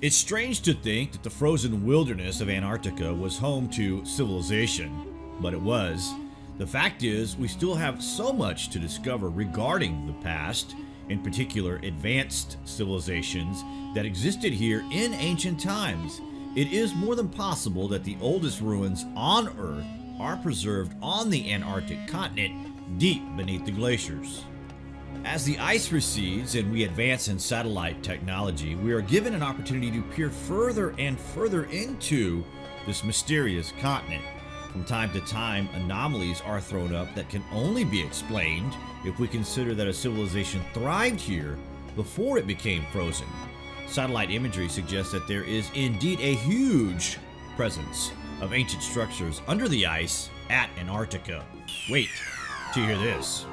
It's strange to think that the frozen wilderness of Antarctica was home to civilization, but it was. The fact is, we still have so much to discover regarding the past, in particular advanced civilizations that existed here in ancient times. It is more than possible that the oldest ruins on Earth are preserved on the Antarctic continent, deep beneath the glaciers. As the ice recedes and we advance in satellite technology, we are given an opportunity to peer further and further into this mysterious continent. From time to time, anomalies are thrown up that can only be explained if we consider that a civilization thrived here before it became frozen. Satellite imagery suggests that there is indeed a huge presence of ancient structures under the ice at Antarctica. Wait till you hear this.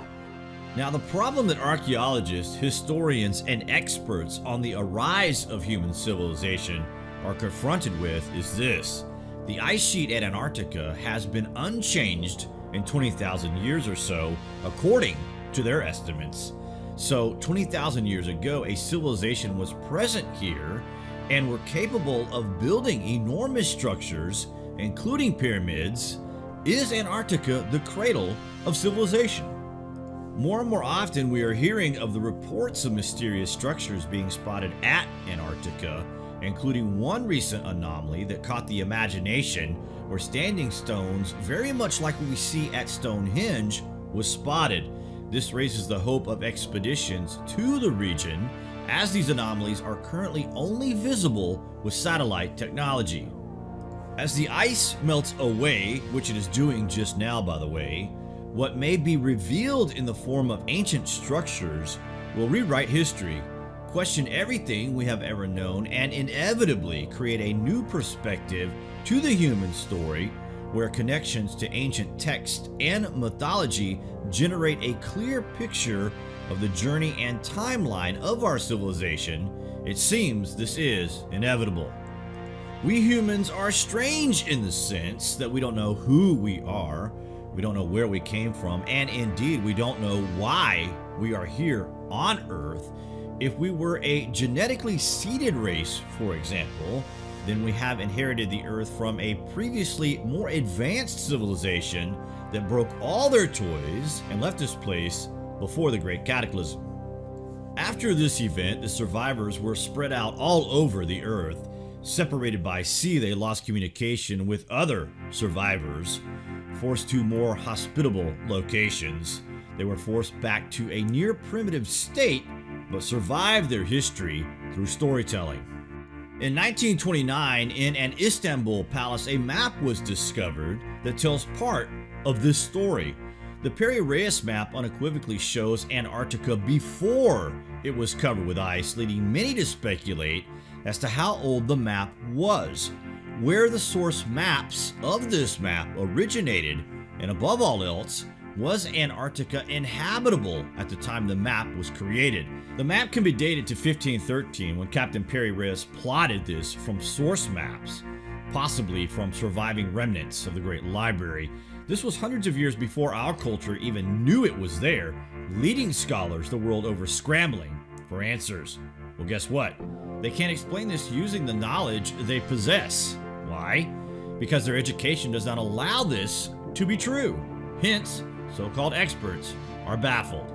Now, the problem that archaeologists, historians, and experts on the arise of human civilization are confronted with is this. The ice sheet at Antarctica has been unchanged in 20,000 years or so, according to their estimates. So 20,000 years ago, a civilization was present here and were capable of building enormous structures, including pyramids. Is Antarctica the cradle of civilization? More and more often, we are hearing of the reports of mysterious structures being spotted at Antarctica, including one recent anomaly that caught the imagination where standing stones, very much like what we see at Stonehenge, was spotted. This raises the hope of expeditions to the region, as these anomalies are currently only visible with satellite technology. As the ice melts away, which it is doing just now by the way, what may be revealed in the form of ancient structures will rewrite history, question everything we have ever known, and inevitably create a new perspective to the human story where connections to ancient text and mythology generate a clear picture of the journey and timeline of our civilization. It seems this is inevitable. We humans are strange in the sense that we don't know who we are, we don't know where we came from, and indeed we don't know why we are here on Earth. If we were a genetically seeded race, for example, then we have inherited the Earth from a previously more advanced civilization that broke all their toys and left this place before the Great Cataclysm. After this event, the survivors were spread out all over the Earth. Separated by sea, they lost communication with other survivors. Forced to more hospitable locations, they were forced back to a near primitive state, but survived their history through storytelling. In 1929, in an Istanbul palace, a map was discovered that tells part of this story. The Peri-Reyes map unequivocally shows Antarctica before it was covered with ice, leading many to speculate as to how old the map was, where the source maps of this map originated, and above all else, was Antarctica inhabitable at the time the map was created? The map can be dated to 1513 when Captain Peri-Reyes plotted this from source maps, possibly from surviving remnants of the Great Library. This was hundreds of years before our culture even knew it was there, leading scholars the world over scrambling for answers. Well, guess what? They can't explain this using the knowledge they possess. Why? Because their education does not allow this to be true. Hence, so-called experts are baffled.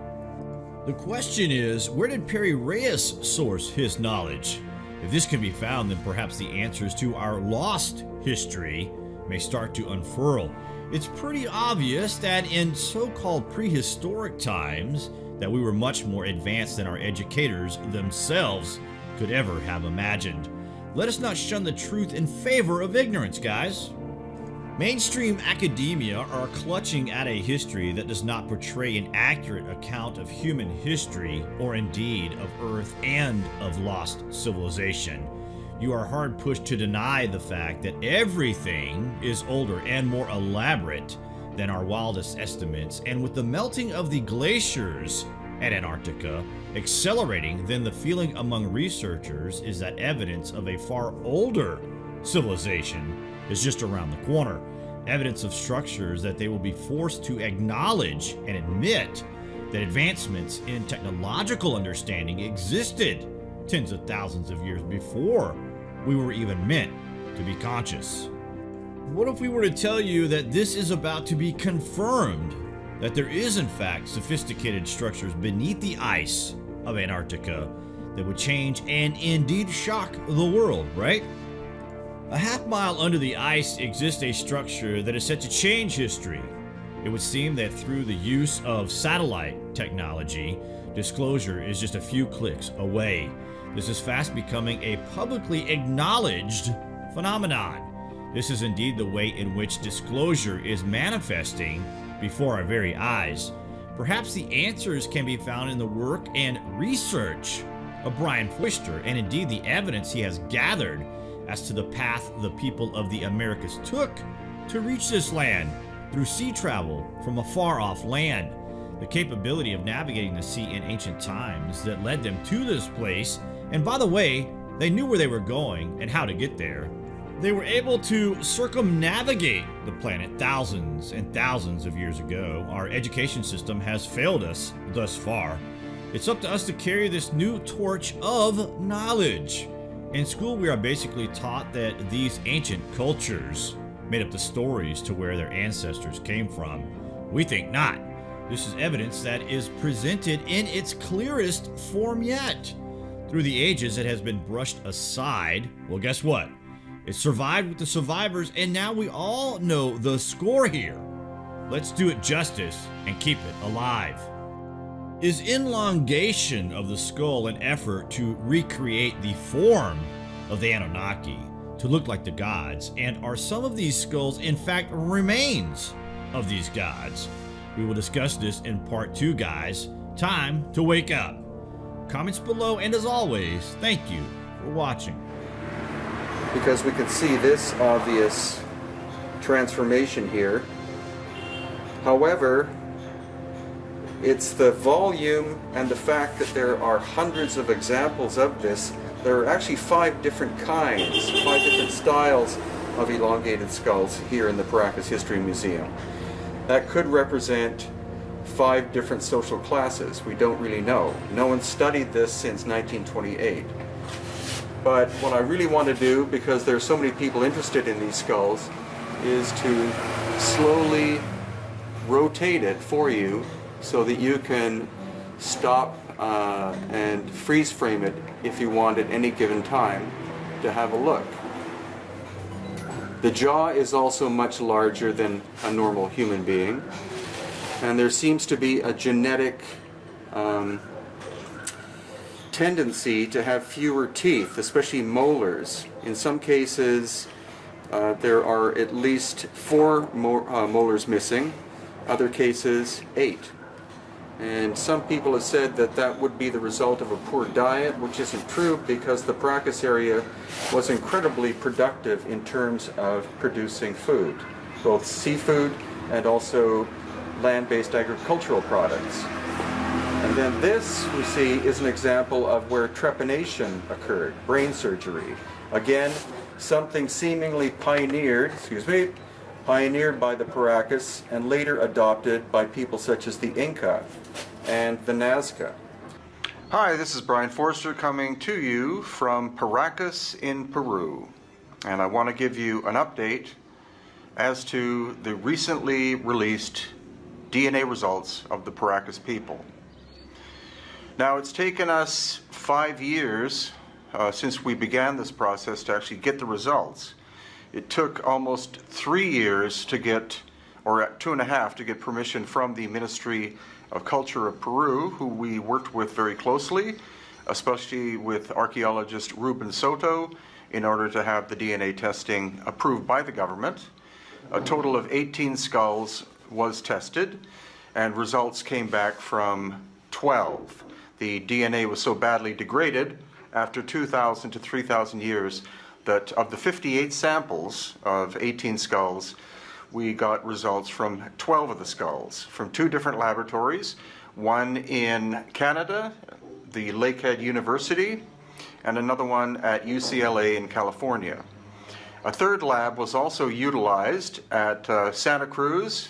The question is, where did Peri-Reyes source his knowledge? If this can be found, then perhaps the answers to our lost history may start to unfurl. It's pretty obvious that in so-called prehistoric times that we were much more advanced than our educators themselves could ever have imagined. Let us not shun the truth in favor of ignorance, guys. Mainstream academia are clutching at a history that does not portray an accurate account of human history, or indeed of Earth and of lost civilization. You are hard pushed to deny the fact that everything is older and more elaborate than our wildest estimates, and with the melting of the glaciers at Antarctica accelerating, then the feeling among researchers is that evidence of a far older civilization is just around the corner. Evidence of structures that they will be forced to acknowledge and admit that advancements in technological understanding existed tens of thousands of years before we were even meant to be conscious. What if we were to tell you that this is about to be confirmed, that there is in fact sophisticated structures beneath the ice of Antarctica that would change and indeed shock the world, right? A half-mile under the ice exists a structure that is set to change history. It would seem that through the use of satellite technology, disclosure is just a few clicks away. This is fast becoming a publicly acknowledged phenomenon. This is indeed the way in which disclosure is manifesting before our very eyes. Perhaps the answers can be found in the work and research of Brian Foister, and indeed the evidence he has gathered as to the path the people of the Americas took to reach this land through sea travel from a far-off land. The capability of navigating the sea in ancient times that led them to this place, and by the way, they knew where they were going and how to get there. They were able to circumnavigate the planet thousands and thousands of years ago. Our education system has failed us thus far. It's up to us to carry this new torch of knowledge. In school, we are basically taught that these ancient cultures made up the stories to where their ancestors came from. We think not. This is evidence that is presented in its clearest form yet. Through the ages, it has been brushed aside. Well, guess what? It survived with the survivors, and now we all know the score here. Let's do it justice and keep it alive. Is elongation of the skull an effort to recreate the form of the Anunnaki to look like the gods? And are some of these skulls in fact remains of these gods? We will discuss this in part 2, guys. Time to wake up. Comments below, and as always, thank you for watching. Because we can see this obvious transformation here. However, it's the volume and the fact that there are hundreds of examples of this. There are actually 5 different kinds, 5 different styles of elongated skulls here in the Paracas History Museum. That could represent 5 different social classes. We don't really know. No one studied this since 1928. But what I really want to do, because there are so many people interested in these skulls, is to slowly rotate it for you so that you can stop and freeze frame it if you want at any given time to have a look. The jaw is also much larger than a normal human being, and there seems to be a genetic tendency to have fewer teeth, especially molars. In some cases, there are at least 4 molars missing, other cases 8. And some people have said that that would be the result of a poor diet, which isn't true because the Paracas area was incredibly productive in terms of producing food, both seafood and also land-based agricultural products. And then this, we see, is an example of where trepanation occurred, brain surgery. Again, something seemingly pioneered by the Paracas and later adopted by people such as the Inca and the Nazca. Hi, this is Brian Forster coming to you from Paracas in Peru. And I want to give you an update as to the recently released DNA results of the Paracas people. Now, it's taken us 5 years since we began this process to actually get the results. It took almost 3 years to get, or 2.5 to get permission from the Ministry of Culture of Peru, who we worked with very closely, especially with archaeologist Ruben Soto, in order to have the DNA testing approved by the government. A total of 18 skulls was tested, and results came back from 12. The DNA was so badly degraded after 2,000 to 3,000 years that of the 58 samples of 18 skulls, we got results from 12 of the skulls from 2 different laboratories, one in Canada, the Lakehead University, and another one at UCLA in California. A third lab was also utilized at Santa Cruz,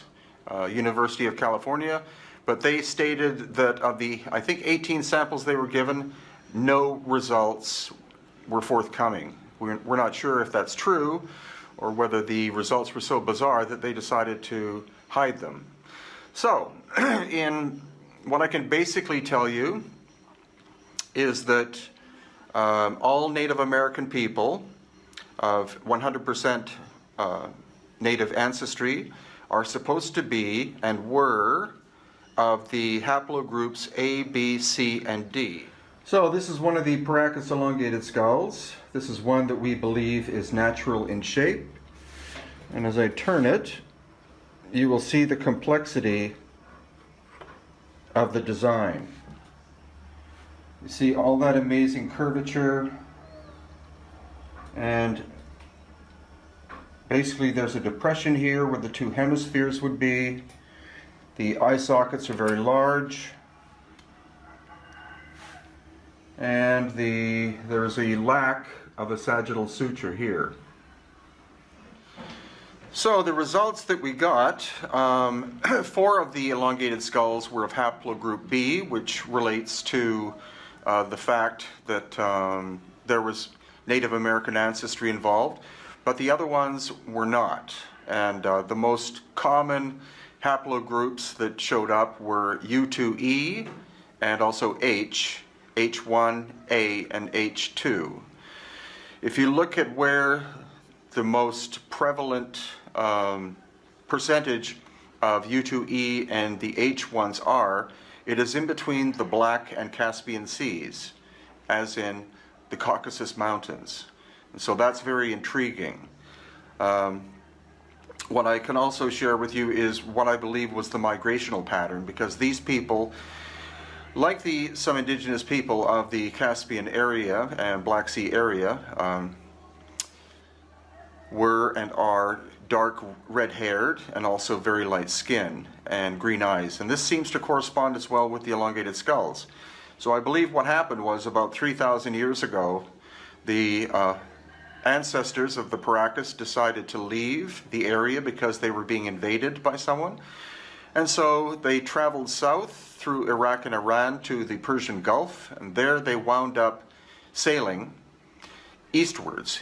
University of California, but they stated that of the, I think, 18 samples they were given, no results were forthcoming. We're not sure if that's true or whether the results were so bizarre that they decided to hide them. So, in what I can basically tell you is that all Native American people of 100% Native ancestry are supposed to be and were of the haplogroups A, B, C, and D. So this is one of the Paracas elongated skulls. This is one that we believe is natural in shape. And as I turn it, you will see the complexity of the design. You see all that amazing curvature, and basically there's a depression here where the two hemispheres would be. The eye sockets are very large, and there's a lack of a sagittal suture here. So the results that we got, 4 of the elongated skulls were of haplogroup B, which relates to the fact that there was Native American ancestry involved, but the other ones were not. And the most common haplogroups that showed up were U2E and also H, H1A and H2. If you look at where the most prevalent percentage of U2E and the H1s are, it is in between the Black and Caspian Seas, as in the Caucasus Mountains. And so that's very intriguing. What I can also share with you is what I believe was the migrational pattern, because these people, like some indigenous people of the Caspian area and Black Sea area, were and are dark red-haired and also very light skin and green eyes. And this seems to correspond as well with the elongated skulls. So I believe what happened was about 3,000 years ago, the ancestors of the Paracas decided to leave the area because they were being invaded by someone. And so they traveled south through Iraq and Iran to the Persian Gulf, and there they wound up sailing eastwards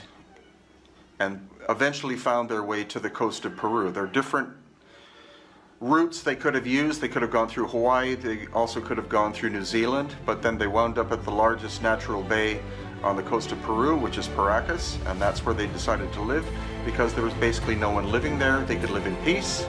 and eventually found their way to the coast of Peru. There are different routes they could have used. They could have gone through Hawaii, they also could have gone through New Zealand, but then they wound up at the largest natural bay on the coast of Peru, which is Paracas, and that's where they decided to live because there was basically no one living there. They could live in peace,